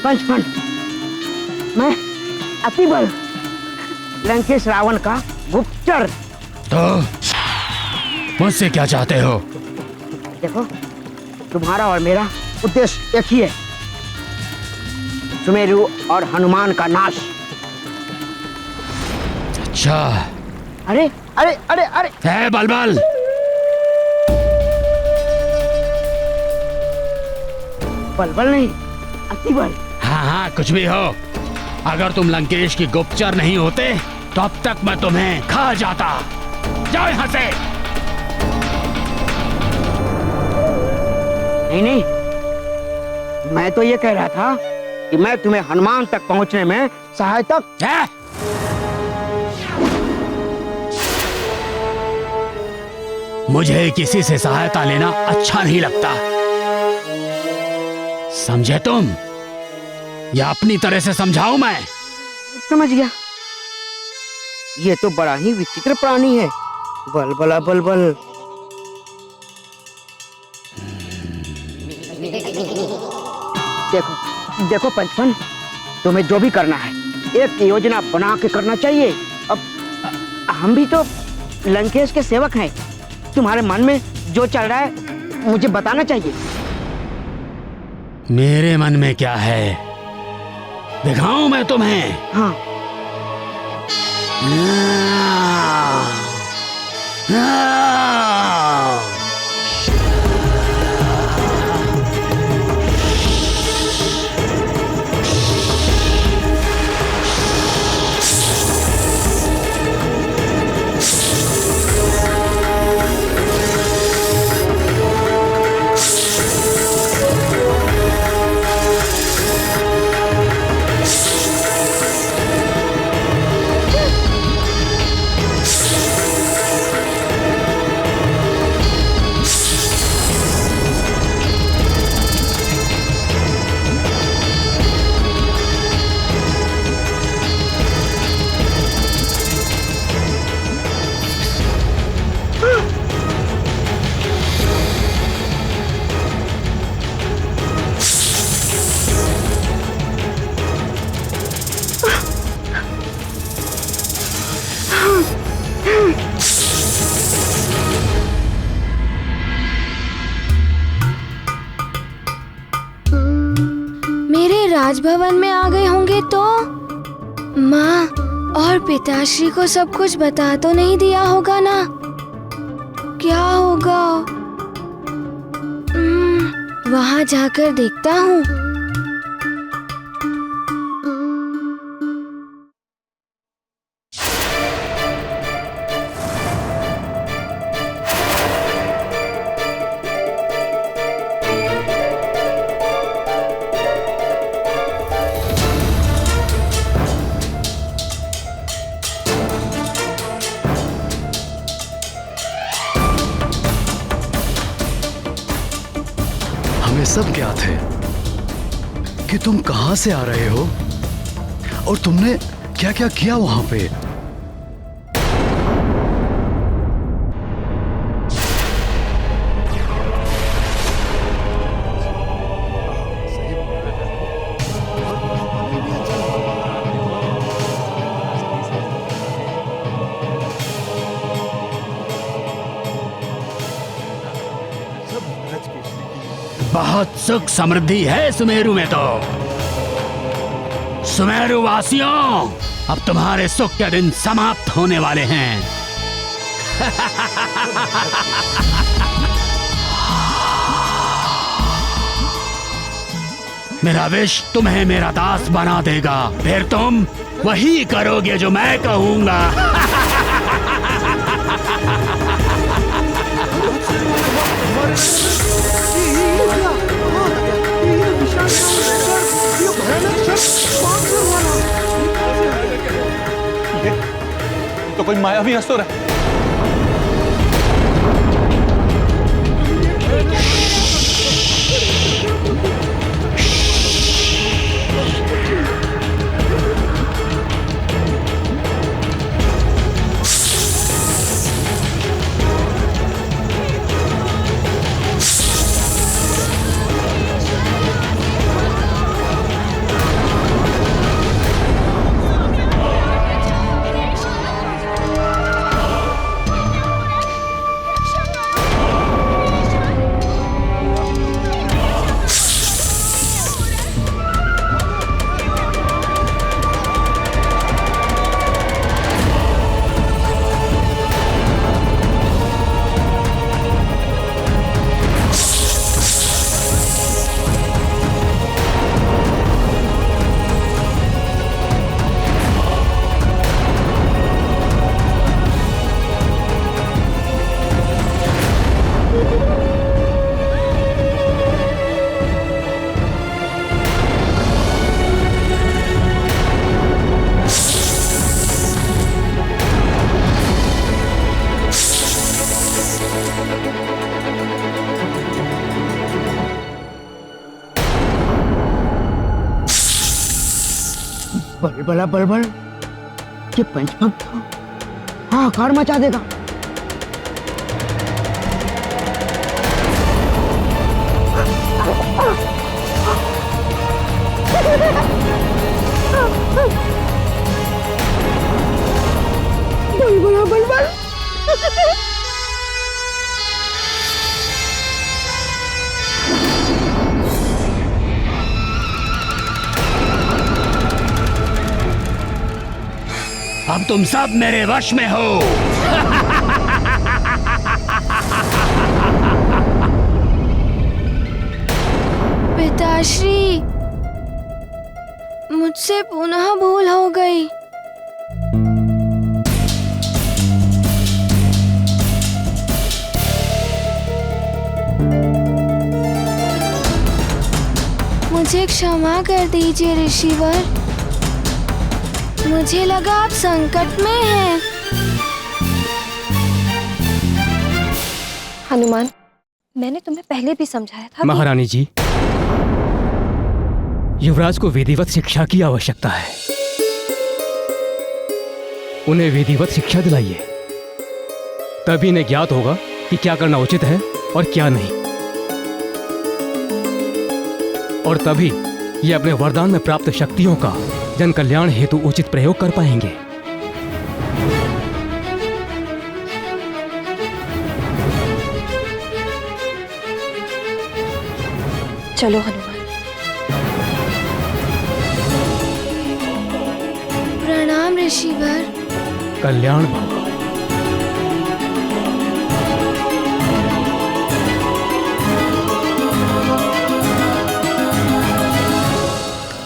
पंचफन, मैं अतिबल लंकेश रावण का गुप्तचर। तो मुझसे क्या चाहते हो? देखो, तुम्हारा और मेरा उद्देश्य एक ही है, सुमेरु और हनुमान का नाश। अच्छा। अरे अरे अरे अरे है बलबल, बलबल नहीं, अतिबल। हाँ हाँ कुछ भी हो, अगर तुम लंकेश की गुप्तचर नहीं होते तो अब तक मैं तुम्हें खा जाता। जाओ यहाँ से। नहीं नहीं, मैं तो ये कह रहा था कि मैं तुम्हें हनुमान तक पहुंचने में सहायता। है? मुझे किसी से सहायता लेना अच्छा नहीं लगता, समझे तुम? या अपनी तरह से समझाऊं मैं? समझ गया। ये तो बड़ा ही विचित्र प्राणी है, बलबला बलबल। देखो देखो पंचफन, तुम्हें जो भी करना है एक योजना बना के करना चाहिए। अब हम भी तो लंकेश के सेवक हैं, तुम्हारे मन में जो चल रहा है मुझे बताना चाहिए। मेरे मन में क्या है दिखाऊं मैं तुम्हें? हाँ। राजभवन में आ गए होंगे तो माँ और पिताश्री को सब कुछ बता तो नहीं दिया होगा ना? क्या होगा? वहाँ जाकर देखता हूँ। हमें सब ज्ञात है कि तुम कहां से आ रहे हो और तुमने क्या क्या किया वहां पे। बहुत सुख समृद्धि है सुमेरु में तो। सुमेरु वासियों, अब तुम्हारे सुख के दिन समाप्त होने वाले हैं। मेरा विष तुम्हें मेरा दास बना देगा, फिर तुम वही करोगे जो मैं कहूंगा। तो कोई मायावी असुर है। बलबला बलबल, ये पंचभक्त हाहाकार मचा देगा। बलबला बलबल। अब तुम सब मेरे वश में हो। पिताश्री, मुझसे पुनः भूल हो गई। मुझे क्षमा कर दीजिए ऋषिवर। मुझे लगा आप संकट में हैं। हनुमान, मैंने तुम्हें पहले भी समझाया था। महारानी जी, युवराज को विधिवत शिक्षा की आवश्यकता है। उन्हें विधिवत शिक्षा दिलाइए, तभी इन्हें ज्ञात होगा कि क्या करना उचित है और क्या नहीं, और तभी ये अपने वरदान में प्राप्त शक्तियों का जन कल्याण हेतु उचित प्रयोग कर पाएंगे। चलो हनुमान। प्रणाम ऋषिवर। कल्याण भव।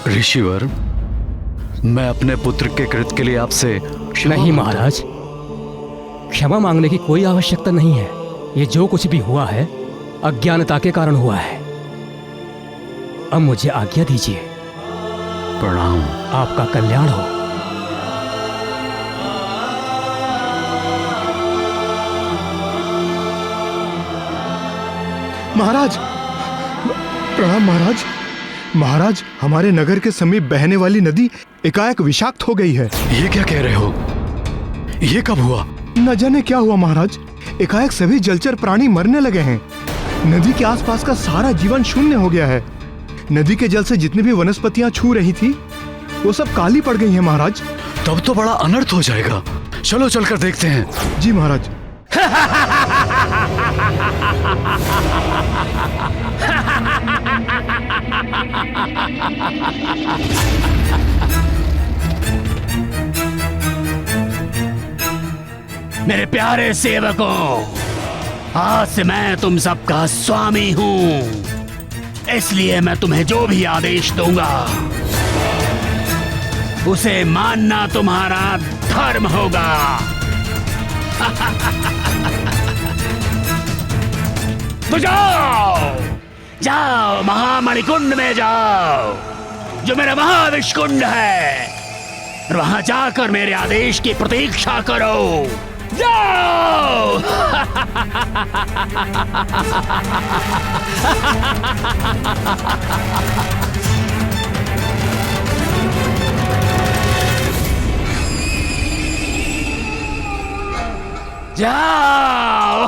ऋषिवर, मैं अपने पुत्र के कृत्य के लिए आपसे नहीं महाराज, क्षमा मांगने की कोई आवश्यकता नहीं है। ये जो कुछ भी हुआ है अज्ञानता के कारण हुआ है। अब मुझे आज्ञा दीजिए। प्रणाम। आपका कल्याण हो। महाराज, प्रणाम महाराज। महाराज, हमारे नगर के समीप बहने वाली नदी एकाएक विषाक्त हो गई है। ये क्या कह रहे हो? ये कब हुआ? न जाने क्या हुआ महाराज, एकाएक सभी जलचर प्राणी मरने लगे हैं। नदी के आसपास का सारा जीवन शून्य हो गया है। नदी के जल से जितनी भी वनस्पतियां छू रही थी वो सब काली पड़ गई हैं महाराज। तब तो बड़ा अनर्थ हो जाएगा। चलो चलकर देखते हैं। जी महाराज। मेरे प्यारे सेवकों, आज से मैं तुम सबका स्वामी हूं, इसलिए मैं तुम्हें जो भी आदेश दूंगा उसे मानना तुम्हारा धर्म होगा। तो जाओ जाओ, महामणिकुंड में जाओ, जो मेरा महाविष्कुंड है, और वहां जाकर मेरे आदेश की प्रतीक्षा करो। जाओ। जाओ।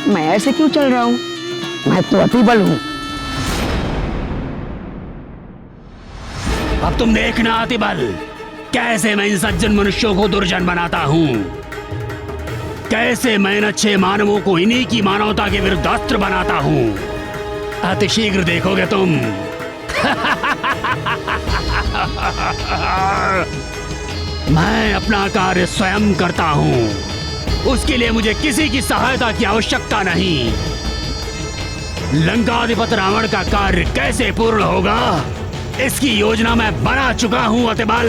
मैं ऐसे क्यों चल रहा हूँ? मैं तो अतिबल हूँ। अब तुम देखना अतिबल, कैसे मैं इन सज्जन मनुष्यों को दुर्जन बनाता हूँ, कैसे मैं इन अच्छे मानवों को इन्हीं की मानवता के विरुद्ध अस्त्र बनाता हूँ। अतिशीघ्र देखोगे तुम। मैं अपना कार्य स्वयं करता हूँ, उसके लिए मुझे किसी की सहायता की आवश्यकता नहीं। लंकाधिपति रावण का कार्य कैसे पूर्ण होगा, इसकी योजना मैं बना चुका हूँ अतिबल।